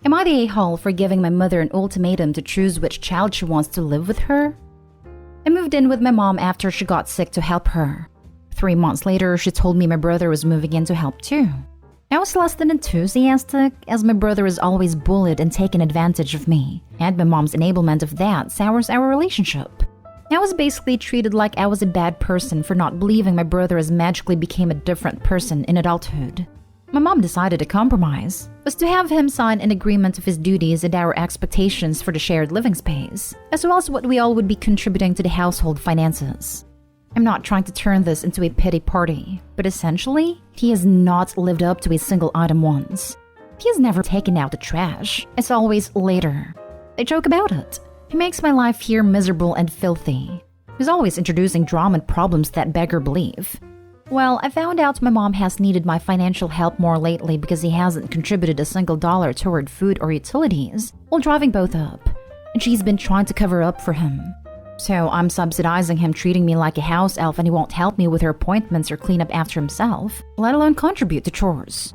Am I the a-hole for giving my mother an ultimatum to choose which child she wants to live with her? I moved in with my mom after she got sick to help her. 3 months later, she told me my brother was moving in to help too. I was less than enthusiastic, as my brother is always bullied and taken advantage of me, and my mom's enablement of that sours our relationship. I was basically treated like I was a bad person for not believing my brother has magically became a different person in adulthood. My mom decided a compromise was to have him sign an agreement of his duties and our expectations for the shared living space, as well as what we all would be contributing to the household finances. I'm not trying to turn this into a pity party, but essentially, he has not lived up to a single item once. He has never taken out the trash. It's always later. They joke about it. He makes my life here miserable and filthy. He's always introducing drama and problems that beggar belief. Well, I found out my mom has needed my financial help more lately because he hasn't contributed a single dollar toward food or utilities while driving both up, and she's been trying to cover up for him. So I'm subsidizing him, treating me like a house elf, and he won't help me with her appointments or clean up after himself, let alone contribute to chores.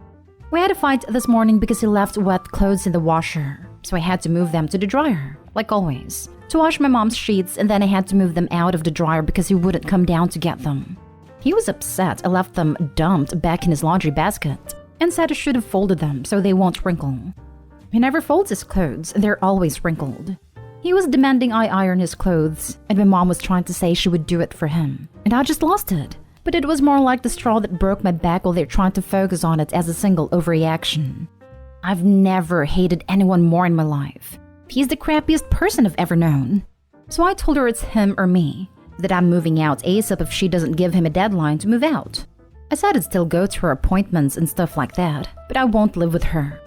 We had a fight this morning because he left wet clothes in the washer, so I had to move them to the dryer, like always, to wash my mom's sheets, and then I had to move them out of the dryer because he wouldn't come down to get them. He was upset I left them dumped back in his laundry basket, and said I should have folded them so they won't wrinkle. He never folds his clothes, and they're always wrinkled. He was demanding I iron his clothes, and my mom was trying to say she would do it for him, and I just lost it. But it was more like the straw that broke my back while they're trying to focus on it as a single overreaction. I've never hated anyone more in my life. He's the crappiest person I've ever known. So I told her it's him or me, that I'm moving out ASAP if she doesn't give him a deadline to move out. I said I'd still go to her appointments and stuff like that, but I won't live with her.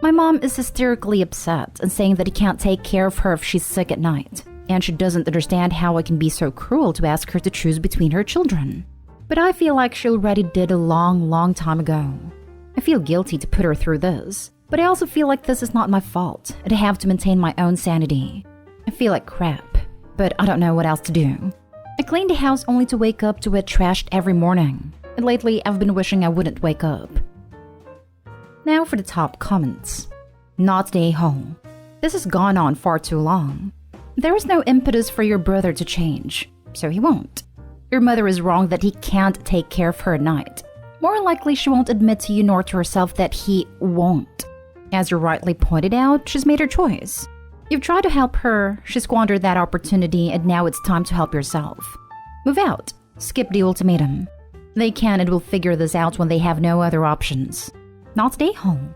My mom is hysterically upset and saying that he can't take care of her if she's sick at night, and she doesn't understand how I can be so cruel to ask her to choose between her children. But I feel like she already did a long time ago. I feel guilty to put her through this, but I also feel like this is not my fault, and I have to maintain my own sanity. I feel like crap, but I don't know what else to do. I clean the house only to wake up to it trashed every morning, and lately I've been wishing I wouldn't wake up. Now for the top comments. Not the a-hole. This has gone on far too long. There is no impetus for your brother to change, so he won't. Your mother is wrong that he can't take care of her at night. More likely she won't admit to you nor to herself that he won't. As you rightly pointed out, she's made her choice. You've tried to help her, she squandered that opportunity, and now it's time to help yourself. Move out. Skip the ultimatum. They can and will figure this out when they have no other options. Not stay home.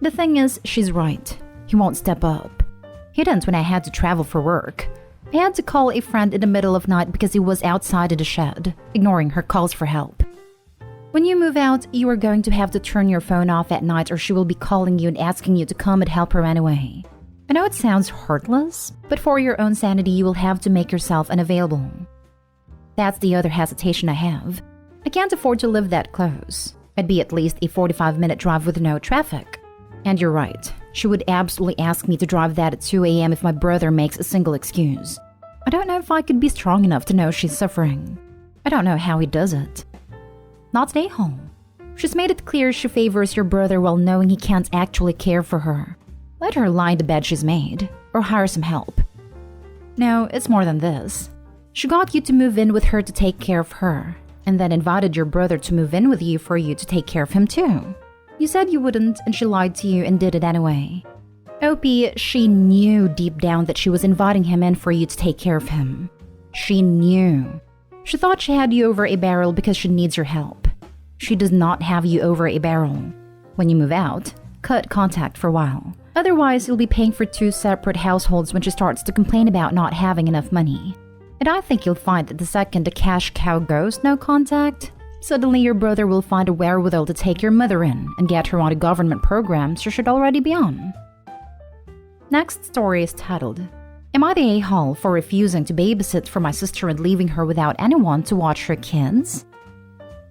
The thing is, she's right. He won't step up. He didn't when I had to travel for work. I had to call a friend in the middle of night because he was outside of the shed, ignoring her calls for help. When you move out, you are going to have to turn your phone off at night or she will be calling you and asking you to come and help her anyway. I know it sounds heartless, but for your own sanity, you will have to make yourself unavailable. That's the other hesitation I have. I can't afford to live that close. It'd be at least a 45-minute drive with no traffic. And you're right. She would absolutely ask me to drive that at 2 a.m. if my brother makes a single excuse. I don't know if I could be strong enough to know she's suffering. I don't know how he does it. Not stay home. She's made it clear she favors your brother while knowing he can't actually care for her. Let her lie in the bed she's made, or hire some help. No, it's more than this. She got you to move in with her to take care of her, and then invited your brother to move in with you for you to take care of him too. You said you wouldn't, and she lied to you and did it anyway. OP, she knew deep down that she was inviting him in for you to take care of him. She knew. She thought she had you over a barrel because she needs your help. She does not have you over a barrel. When you move out, cut contact for a while. Otherwise, you'll be paying for 2 separate households when she starts to complain about not having enough money. And I think you'll find that the second the cash cow goes no contact, suddenly your brother will find a wherewithal to take your mother in and get her on a government program she should already be on. Next story is titled, Am I the a-hole for refusing to babysit for my sister and leaving her without anyone to watch her kids?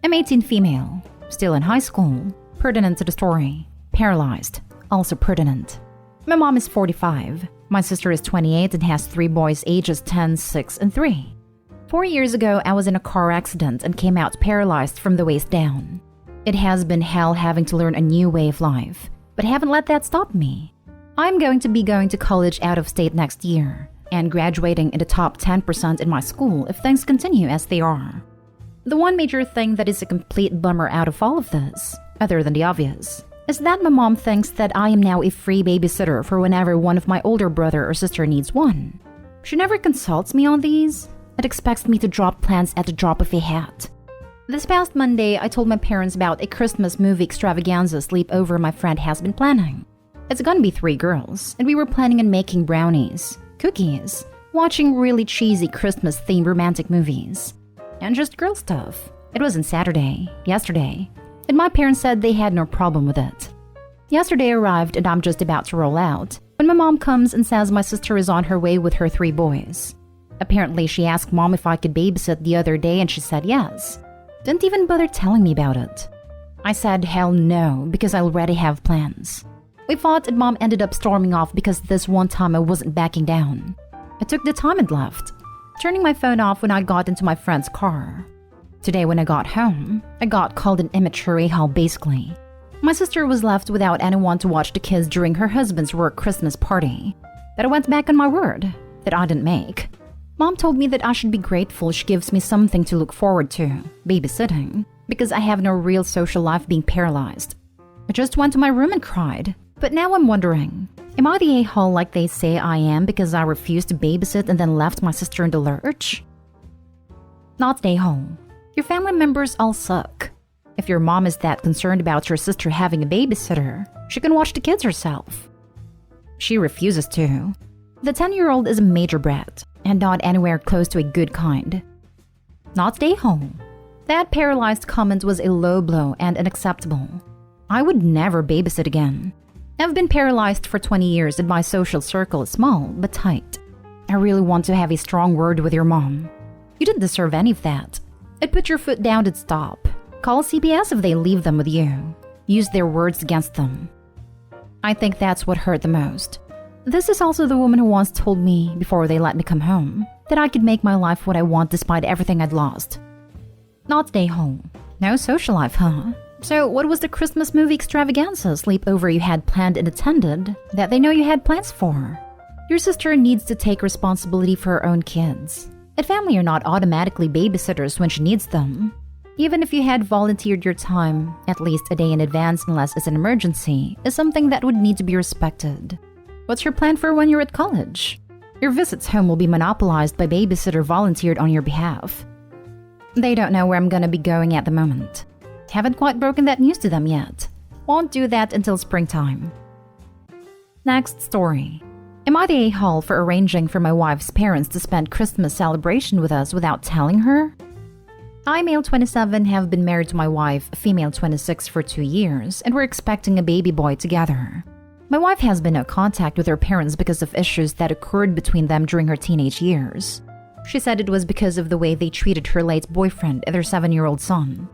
I'm 18 female, still in high school, pertinent to the story, paralyzed, also pertinent. My mom is 45. My sister is 28 and has 3 boys ages 10, 6, and 3. 4 years ago, I was in a car accident and came out paralyzed from the waist down. It has been hell having to learn a new way of life, but I haven't let that stop me. I'm going to be going to college out of state next year and graduating in the top 10% in my school if things continue as they are. The one major thing that is a complete bummer out of all of this, other than the obvious, is that my mom thinks that I am now a free babysitter for whenever one of my older brother or sister needs one. She never consults me on these and expects me to drop plans at the drop of a hat. This past Monday, I told my parents about a Christmas movie extravaganza sleepover my friend has been planning. It's gonna be 3 girls, and we were planning on making brownies, cookies, watching really cheesy Christmas-themed romantic movies, and just girl stuff. It was on Saturday, yesterday, and my parents said they had no problem with it. Yesterday arrived and I'm just about to roll out when my mom comes and says my sister is on her way with her 3 boys. Apparently, she asked mom if I could babysit the other day and she said yes. Didn't even bother telling me about it. I said hell no because I already have plans. We fought and mom ended up storming off because this one time I wasn't backing down. I took the time and left, turning my phone off when I got into my friend's car. Today when I got home, I got called an immature a-hole basically. My sister was left without anyone to watch the kids during her husband's work Christmas party. That I went back on my word that I didn't make. Mom told me that I should be grateful she gives me something to look forward to, babysitting, because I have no real social life being paralyzed. I just went to my room and cried. But now I'm wondering, am I the a-hole like they say I am because I refused to babysit and then left my sister in the lurch? Not the a-hole. Your family members all suck. If your mom is that concerned about your sister having a babysitter, she can watch the kids herself. She refuses to. The 10-year-old is a major brat and not anywhere close to a good kind. Not the a-hole. That paralyzed comment was a low blow and unacceptable. I would never babysit again. I've been paralyzed for 20 years and my social circle is small but tight. I really want to have a strong word with your mom. You didn't deserve any of that. I'd put your foot down and stop. Call CPS if they leave them with you. Use their words against them. I think that's what hurt the most. This is also the woman who once told me, before they let me come home, that I could make my life what I want despite everything I'd lost. Not the a-hole. No social life, huh? So what was the Christmas movie extravaganza sleepover you had planned and attended that they know you had plans for? Your sister needs to take responsibility for her own kids. And family are not automatically babysitters when she needs them. Even if you had volunteered your time, at least a day in advance unless it's an emergency, is something that would need to be respected. What's your plan for when you're at college? Your visits home will be monopolized by babysitter volunteered on your behalf. They don't know where I'm gonna be going at the moment. Haven't quite broken that news to them yet. Won't do that until springtime. Next story. Am I the a-hole for arranging for my wife's parents to spend Christmas celebration with us without telling her? I, male 27, have been married to my wife, female 26, for 2 years, and we're expecting a baby boy together. My wife has been in contact with her parents because of issues that occurred between them during her teenage years. She said it was because of the way they treated her late boyfriend and their 7-year-old son.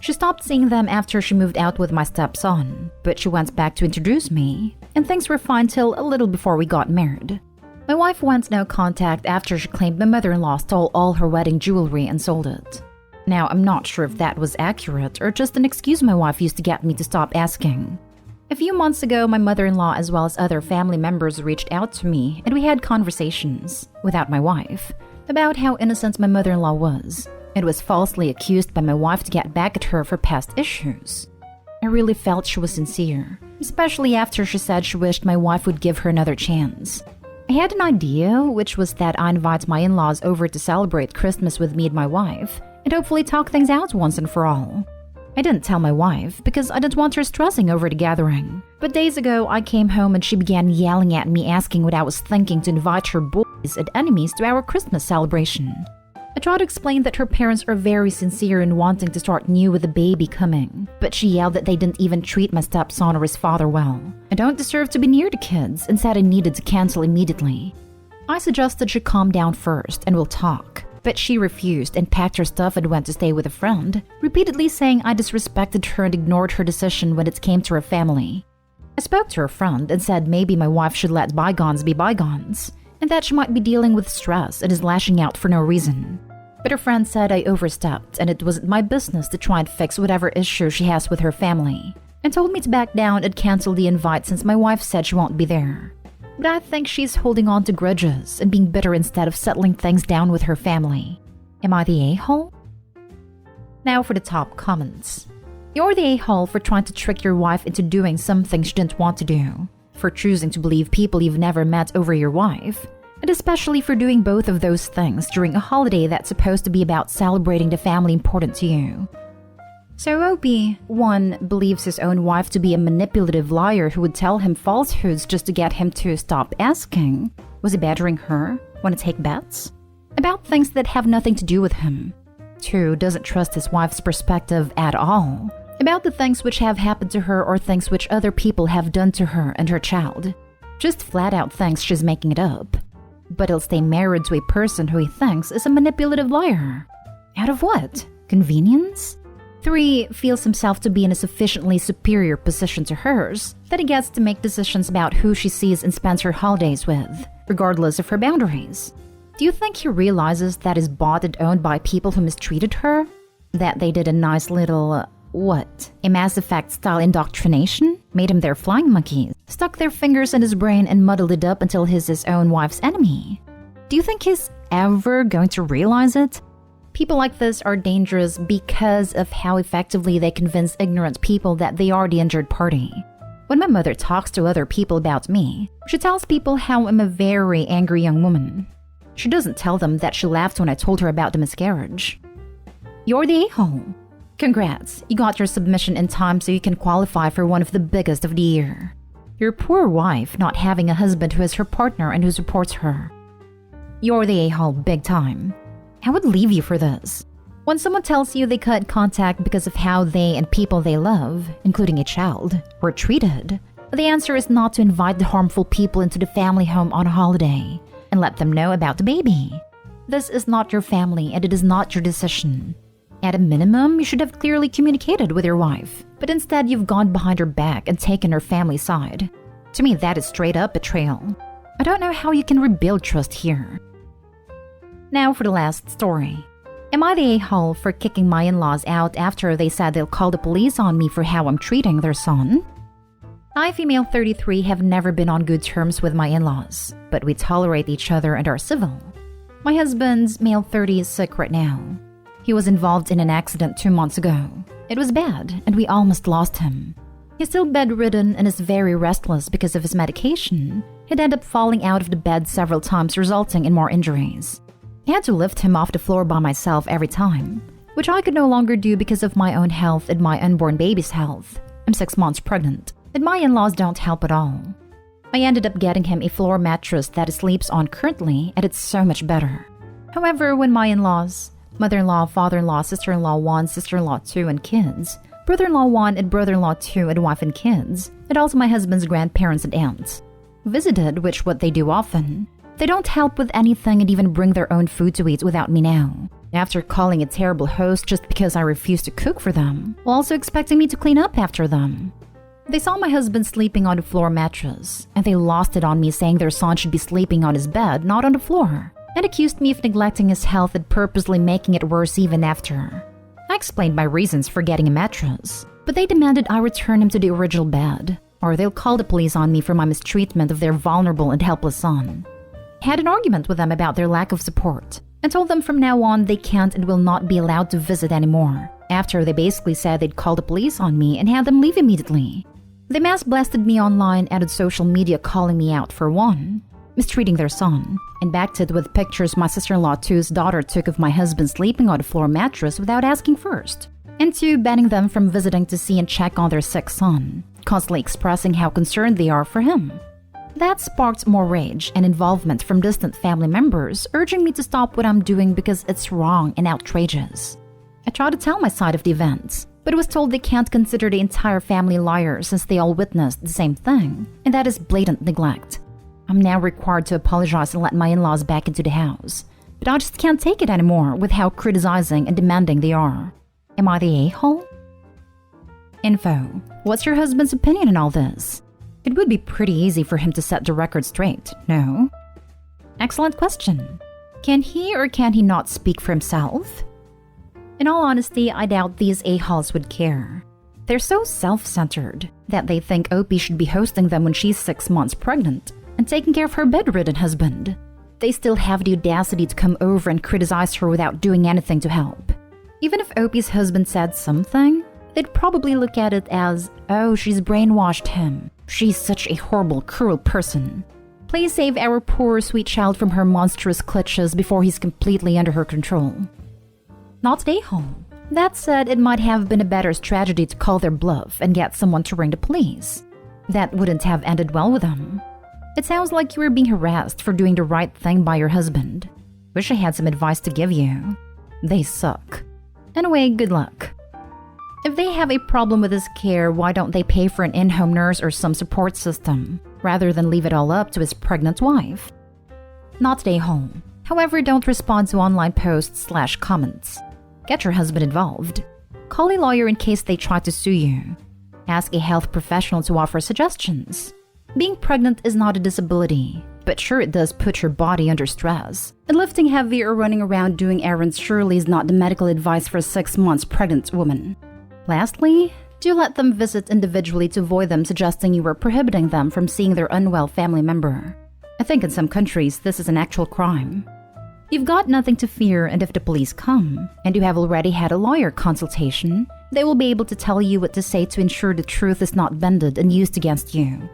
She stopped seeing them after she moved out with my stepson, but she went back to introduce me, and things were fine till a little before we got married. My wife went no contact after she claimed my mother-in-law stole all her wedding jewelry and sold it. Now, I'm not sure if that was accurate or just an excuse my wife used to get me to stop asking. A few months ago, my mother-in-law as well as other family members reached out to me and we had conversations, without my wife, about how innocent my mother-in-law was. It was falsely accused by my wife to get back at her for past issues. I really felt she was sincere, especially after she said she wished my wife would give her another chance. I had an idea, which was that I invite my in-laws over to celebrate Christmas with me and my wife, and hopefully talk things out once and for all. I didn't tell my wife because I didn't want her stressing over the gathering. But days ago, I came home and she began yelling at me asking what I was thinking to invite her boys and enemies to our Christmas celebration. I tried to explain that her parents are very sincere in wanting to start new with the baby coming, but she yelled that they didn't even treat my stepson or his father well. I don't deserve to be near the kids and said I needed to cancel immediately. I suggested she calm down first and we'll talk. But she refused and packed her stuff and went to stay with a friend, repeatedly saying I disrespected her and ignored her decision when it came to her family. I spoke to her friend and said maybe my wife should let bygones be bygones, and that she might be dealing with stress and is lashing out for no reason. But her friend said I overstepped and it wasn't my business to try and fix whatever issue she has with her family. and told me to back down and cancel the invite since my wife said she won't be there. But I think she's holding on to grudges and being bitter instead of settling things down with her family. Am I the a-hole? Now for the top comments. You're the a-hole for trying to trick your wife into doing something she didn't want to do, for choosing to believe people you've never met over your wife, and especially for doing both of those things during a holiday that's supposed to be about celebrating the family important to you. So Opie, 1, believes his own wife to be a manipulative liar who would tell him falsehoods just to get him to stop asking. Was he badgering her? Want to take bets? About things that have nothing to do with him. 2, doesn't trust his wife's perspective at all. About the things which have happened to her or things which other people have done to her and her child. Just flat out thinks she's making it up. But he'll stay married to a person who he thinks is a manipulative liar. Out of what? Convenience? 3, feels himself to be in a sufficiently superior position to hers that he gets to make decisions about who she sees and spends her holidays with, regardless of her boundaries. Do you think he realizes that he's bought and owned by people who mistreated her? That they did a nice little, a Mass Effect style indoctrination? Made him their flying monkeys, stuck their fingers in his brain and muddled it up until he's his own wife's enemy? Do you think he's ever going to realize it? People like this are dangerous because of how effectively they convince ignorant people that they are the injured party. When my mother talks to other people about me, she tells people how I'm a very angry young woman. She doesn't tell them that she laughed when I told her about the miscarriage. You're the a-hole. Congrats, you got your submission in time so you can qualify for one of the biggest of the year. Your poor wife not having a husband who is her partner and who supports her. You're the a-hole big time. I would leave you for this. When someone tells you they cut contact because of how they and people they love, including a child, were treated, the answer is not to invite the harmful people into the family home on a holiday and let them know about the baby. This is not your family and it is not your decision. At a minimum, you should have clearly communicated with your wife, but instead you've gone behind her back and taken her family's side. To me, that is straight up betrayal. I don't know how you can rebuild trust here. Now for the last story. Am I the a-hole for kicking my in-laws out after they said they'll call the police on me for how I'm treating their son? I, female 33, have never been on good terms with my in-laws, but we tolerate each other and are civil. My husband's, male 30, is sick right now. He was involved in an accident 2 months ago. It was bad, and we almost lost him. He's still bedridden and is very restless because of his medication. He'd end up falling out of the bed several times, resulting in more injuries. I had to lift him off the floor by myself every time, which I could no longer do because of my own health and my unborn baby's health. I'm 6 months pregnant, and my in-laws don't help at all. I ended up getting him a floor mattress that he sleeps on currently, and it's so much better. However, when my in-laws, mother-in-law, father-in-law, sister-in-law 1, sister-in-law 2, and kids, brother-in-law 1 and brother-in-law 2 and wife and kids, and also my husband's grandparents and aunts, visited, which what they do often, they don't help with anything and even bring their own food to eat without me now. After calling a terrible host just because I refused to cook for them, while also expecting me to clean up after them. They saw my husband sleeping on the floor mattress, and they lost it on me saying their son should be sleeping on his bed, not on the floor, and accused me of neglecting his health and purposely making it worse even after. I explained my reasons for getting a mattress, but they demanded I return him to the original bed, or they'll call the police on me for my mistreatment of their vulnerable and helpless son. I had an argument with them about their lack of support, and told them from now on they can't and will not be allowed to visit anymore, after they basically said they'd call the police on me and had them leave immediately. They mass blasted me online and on social media calling me out for 1, mistreating their son, and backed it with pictures my sister-in-law 2's daughter took of my husband sleeping on a floor mattress without asking first, and 2, banning them from visiting to see and check on their sick son, constantly expressing how concerned they are for him. That sparked more rage and involvement from distant family members, urging me to stop what I'm doing because it's wrong and outrageous. I tried to tell my side of the events, but was told they can't consider the entire family liars since they all witnessed the same thing, and that is blatant neglect. I'm now required to apologize and let my in-laws back into the house, but I just can't take it anymore with how criticizing and demanding they are. Am I the a-hole? Info. What's your husband's opinion on all this? It would be pretty easy for him to set the record straight, no? Excellent question. Can he or can he not speak for himself? In all honesty, I doubt these a-holes would care. They're so self-centered that they think Opie should be hosting them when she's 6 months pregnant and taking care of her bedridden husband. They still have the audacity to come over and criticize her without doing anything to help. Even if Opie's husband said something, they'd probably look at it as, oh, she's brainwashed him. She's such a horrible, cruel person. Please save our poor, sweet child from her monstrous clutches before he's completely under her control. Not stay home. That said, it might have been a better strategy to call their bluff and get someone to ring the police. That wouldn't have ended well with them. It sounds like you were being harassed for doing the right thing by your husband. Wish I had some advice to give you. They suck. Anyway, good luck. If they have a problem with his care, why don't they pay for an in-home nurse or some support system, rather than leave it all up to his pregnant wife? Not stay home. However, don't respond to online posts/comments. Get your husband involved. Call a lawyer in case they try to sue you. Ask a health professional to offer suggestions. Being pregnant is not a disability, but sure it does put your body under stress. And lifting heavy or running around doing errands surely is not the medical advice for a 6 months pregnant woman. Lastly, do let them visit individually to avoid them suggesting you were prohibiting them from seeing their unwell family member. I think in some countries this is an actual crime. You've got nothing to fear, and if the police come, and you have already had a lawyer consultation, they will be able to tell you what to say to ensure the truth is not bended and used against you.